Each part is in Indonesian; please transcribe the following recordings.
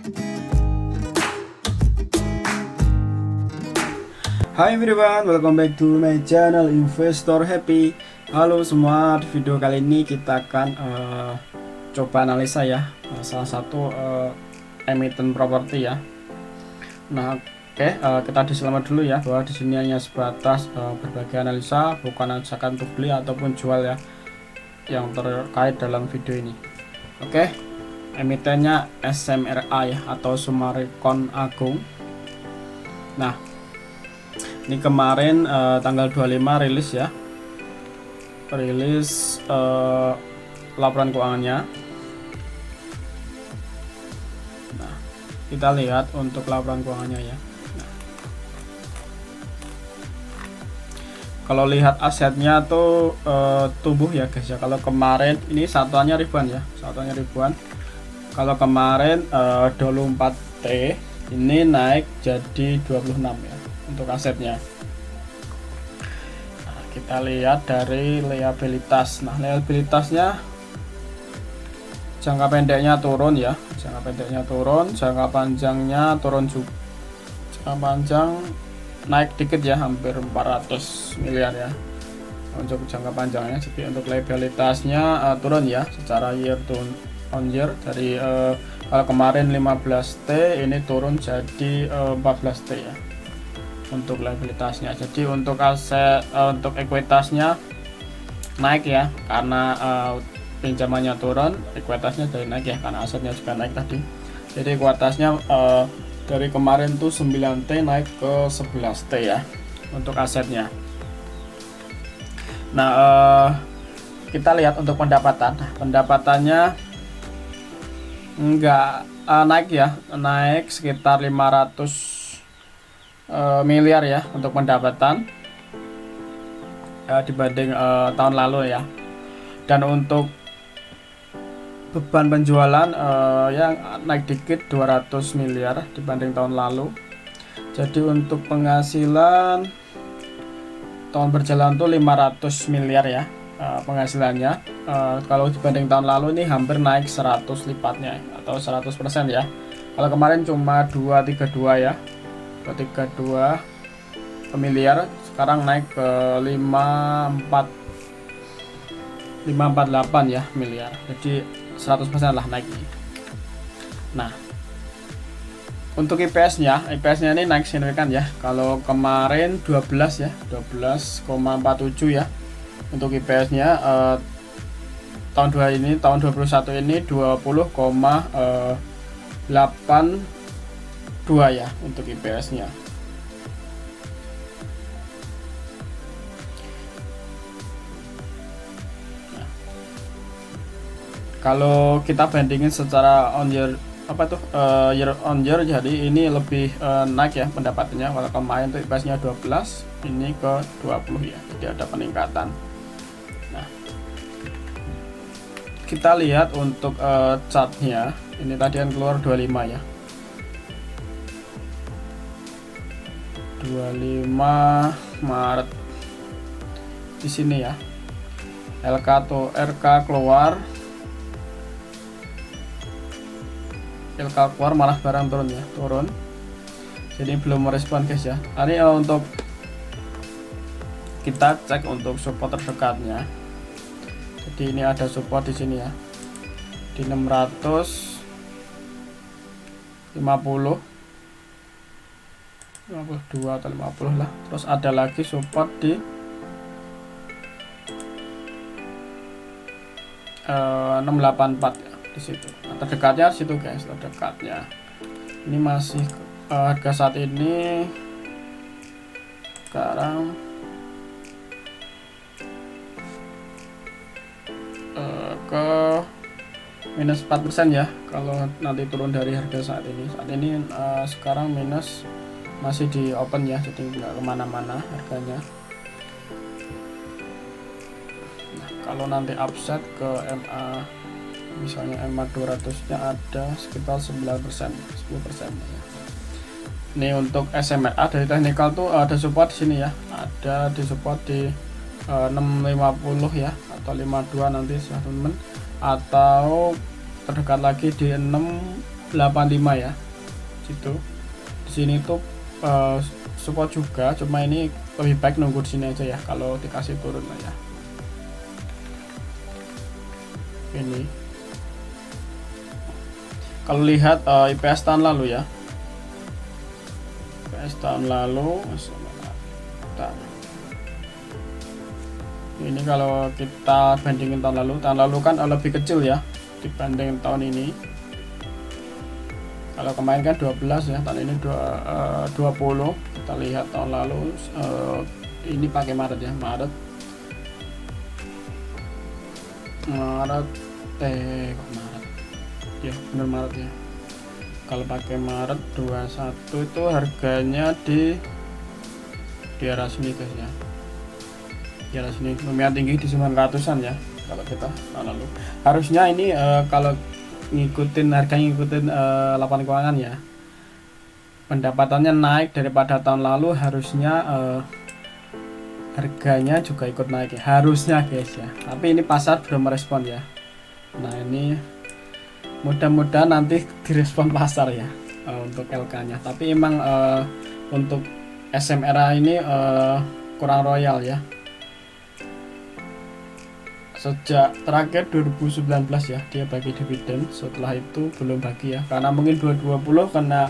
Hai everyone, welcome back to my channel Investor Happy. Halo semua, di video kali ini kita akan coba analisa ya salah satu emiten properti ya. Nah, kita disclaimer dulu ya bahwa di sini hanya sebatas berbagai analisa, bukan ajakan untuk beli ataupun jual ya yang terkait dalam video ini. Emitennya SMRA ya atau Summarecon Agung. Nah, ini kemarin tanggal 25 rilis ya, laporan keuangannya. Nah, kita lihat untuk laporan keuangannya ya. Nah, kalau lihat asetnya tuh tumbuh ya guys ya. Kalau kemarin ini satuannya ribuan ya, kalau kemarin 24T ini naik jadi 26 ya untuk asetnya. Nah, kita lihat dari liabilitas. Nah, liabilitasnya jangka pendeknya turun ya, jangka panjangnya turun juga. Jangka panjang naik dikit ya, hampir 400 miliar ya untuk jangka panjangnya. Jadi untuk liabilitasnya turun ya secara year on year dari kalau kemarin 15T ini turun jadi 14T ya untuk liabilitasnya. Jadi untuk aset untuk ekuitasnya naik ya karena pinjamannya turun, ekuitasnya jadi naik ya karena asetnya juga naik tadi. Jadi ekuitasnya dari kemarin tuh 9T naik ke 11T ya untuk asetnya. Nah, kita lihat untuk pendapatan. Nah, pendapatannya enggak naik ya, naik sekitar 500 miliar ya untuk pendapatan dibanding tahun lalu ya. Dan untuk beban penjualan yang naik dikit 200 miliar dibanding tahun lalu. Jadi untuk penghasilan tahun berjalan tuh 500 miliar ya penghasilannya. Kalau dibanding tahun lalu ini hampir naik 100 lipatnya atau 100% ya. Kalau kemarin cuma 232 ya, 32 miliar, sekarang naik ke 548 ya miliar. Jadi 100% lah naik. Nah, untuk IPS-nya ini naik signifikan ya. Kalau kemarin 12 ya, 12,47 ya. Untuk IPS-nya tahun 2021 ini 20,82 ya untuk IPS-nya. Nah, kalau kita bandingin secara year on year, jadi ini lebih naik ya pendapatannya. Kalau kemarin tuh IPS-nya 12, ini ke 20 ya. Jadi ada peningkatan. Nah, kita lihat untuk chartnya. Ini tadi kan keluar 25 ya. 25 Maret di sini ya. RK keluar malah barang turun. Jadi belum merespon guys ya. Ini untuk kita cek untuk support terdekatnya. Jadi ini ada support di sini ya. Di 650 52 atau 50 lah. Terus ada lagi support di 684 ya, di situ. Nah, terdekatnya situ guys, terdekatnya. Ini masih harga saat ini sekarang ke minus 4% ya. Kalau nanti turun dari harga saat ini sekarang minus, masih di open ya, jadi nggak kemana-mana harganya. Nah, kalau nanti upset ke MA, misalnya MA 200 nya ada sekitar 10% ya. Ini untuk SMRA dari teknikal tuh ada support di sini ya, ada di support di 650 ya atau 52 nanti teman-teman, atau terdekat lagi di 85 ya situ. Di sini tuh support juga, cuma ini lebih baik nunggu di sini aja ya kalau dikasih turun lah ya. Ini kalau lihat IPS tahun lalu ya, IPS tahun lalu ini kalau kita bandingin tahun lalu kan lebih kecil ya dibanding tahun ini. Kalau kemarin kan 12 ya, tahun ini 20. Kita lihat tahun lalu ini pakai Maret ya, Maret kok Maret ya, bener Maret ya. Kalau pakai Maret 21 itu harganya di arah sini guys ya, di arah sini lumayan tinggi di 900-an ya. Kalau kita tahun lalu harusnya ini kalau ngikutin harga, ngikutin laporan keuangan ya, pendapatannya naik daripada tahun lalu, harusnya harganya juga ikut naik ya, harusnya guys ya. Tapi ini pasar belum merespon ya. Nah ini mudah-mudahan nanti direspon pasar ya untuk LK nya. Tapi emang untuk SMRA ini kurang royal ya. Sejak terakhir 2019 ya dia bagi dividen, setelah itu belum bagi ya, karena mungkin 2020 kena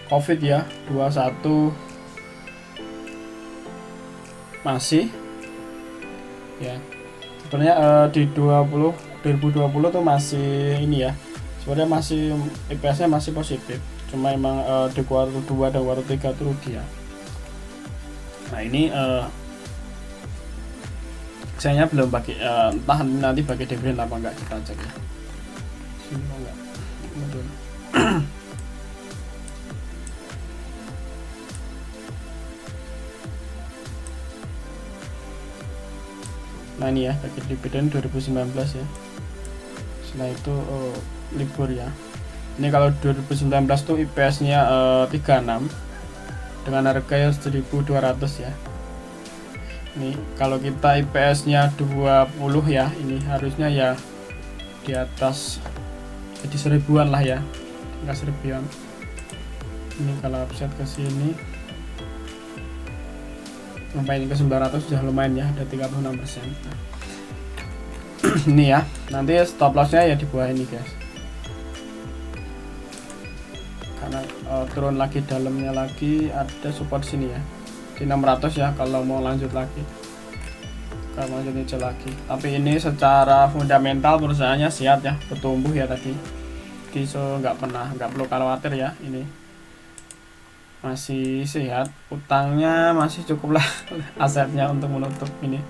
COVID ya, 21 masih ya. Sebenarnya di 2020 tuh masih ini ya, sebenarnya masih IPS nya masih positif, cuma emang di kuartal 2 dan kuartal 3 tuh rugi ya. Nah ini sayangnya belum bagi, entah nanti bagi dividen apa enggak, kita cek ya. Sini enggak. Nah ini ya bagi dividen 2019 ya. Setelah itu libur ya. Ini kalau 2019 tuh IPS nya 36 dengan harga 1.200 ya. Ini kalau kita IPS nya 20 ya, ini harusnya ya di atas jadi 1000-an lah ya, enggak 1000-an. Ini kalau offset ke sini sampai ke 900 sudah lumayan ya, ada 36%. Ini ya, nanti stop lossnya ya di bawah ini guys, karena turun lagi dalamnya lagi, ada support sini ya di 600 ya kalau mau lanjut lagi, kalau mau lanjut hijau lagi. Tapi ini secara fundamental perusahaannya sehat ya, bertumbuh ya tadi, so nggak perlu khawatir ya, ini masih sehat, utangnya masih cukup lah asetnya untuk menutup ini.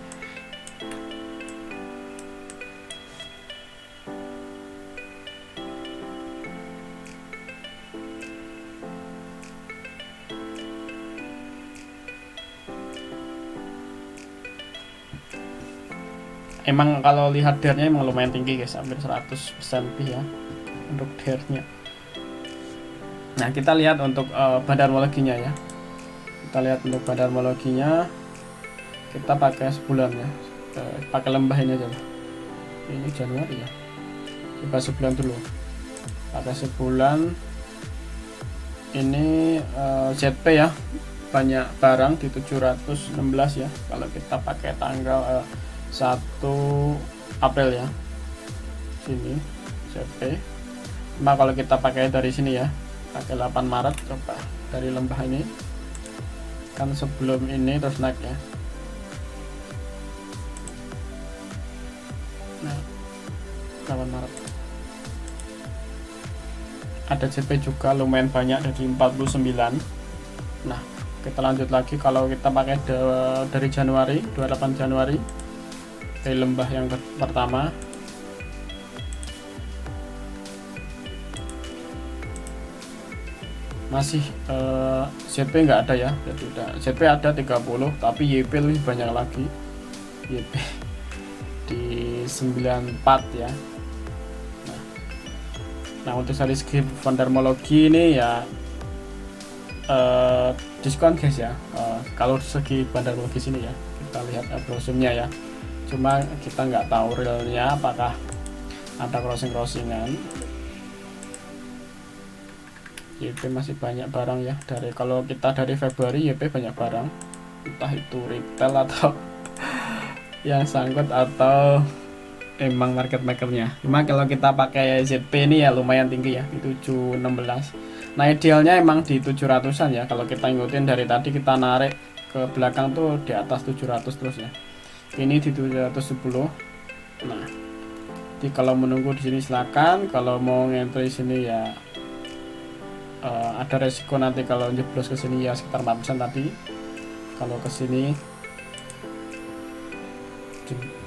Emang kalau lihat DER-nya emang lumayan tinggi guys, hampir 100% lebih ya untuk DER-nya. Nah kita lihat untuk bandarmologinya ya, kita lihat untuk bandarmologinya, kita pakai sebulan ya, pakai lembah ini aja lah. Ini Januari ya, coba sebulan dulu, pakai sebulan. Ini ZP ya, banyak barang di 716 ya, kalau kita pakai tanggal 1 April ya, sini ZP. Nah kalau kita pakai dari sini ya, pakai 8 Maret, coba dari lembah ini kan sebelum ini terus naik ya. Nah 8 Maret ada CP juga lumayan banyak, dari 49. Nah kita lanjut lagi, kalau kita pakai dari Januari, 28 Januari dari lembah yang pertama, masih CP nggak ada ya, jadi udah CP ada 30, tapi YP lebih banyak lagi, YP di 94 ya. Nah untuk segi bandarmologi ini ya diskon guys ya, kalau segi bandarmologi sini ya, kita lihat brosurnya ya, cuma kita nggak tahu realnya apakah ada crossingan. YP masih banyak barang ya, kalau kita dari Februari YP banyak barang, entah itu retail atau yang sangkut atau emang market makernya. Cuma kalau kita pakai ZP ini ya lumayan tinggi ya, di 716. Nah idealnya emang di 700an ya, kalau kita ngikutin dari tadi kita narik ke belakang tuh di atas 700 terus ya. Ini di 710. Nah jadi kalau menunggu di sini silakan, kalau mau ngentry sini ya ada resiko nanti kalau jeblos ke sini ya sekitar 4% tadi, kalau ke sini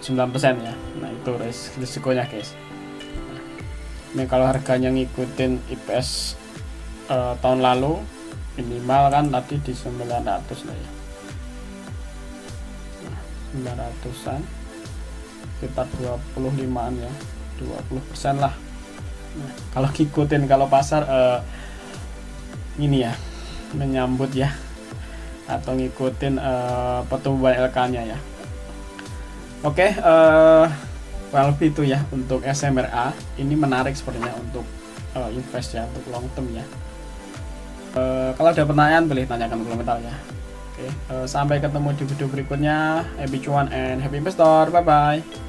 9% ya. Nah itu risikonya guys. Nah, ini kalau harganya ngikutin IPS tahun lalu minimal kan tadi di 900 lah ya. Nah, 900an sekitar 25an ya, 20% lah. Nah, kalau ngikutin, kalau pasar ini ya menyambut ya, atau ngikutin pertumbuhan LK nya ya. Oke, kurang lebih itu ya untuk SMRA. Ini menarik sepertinya untuk invest ya, untuk long term ya. Kalau ada pertanyaan boleh tanyakan di komentar ya. Oke, sampai ketemu di video berikutnya. Happy cuan and happy investor, bye bye.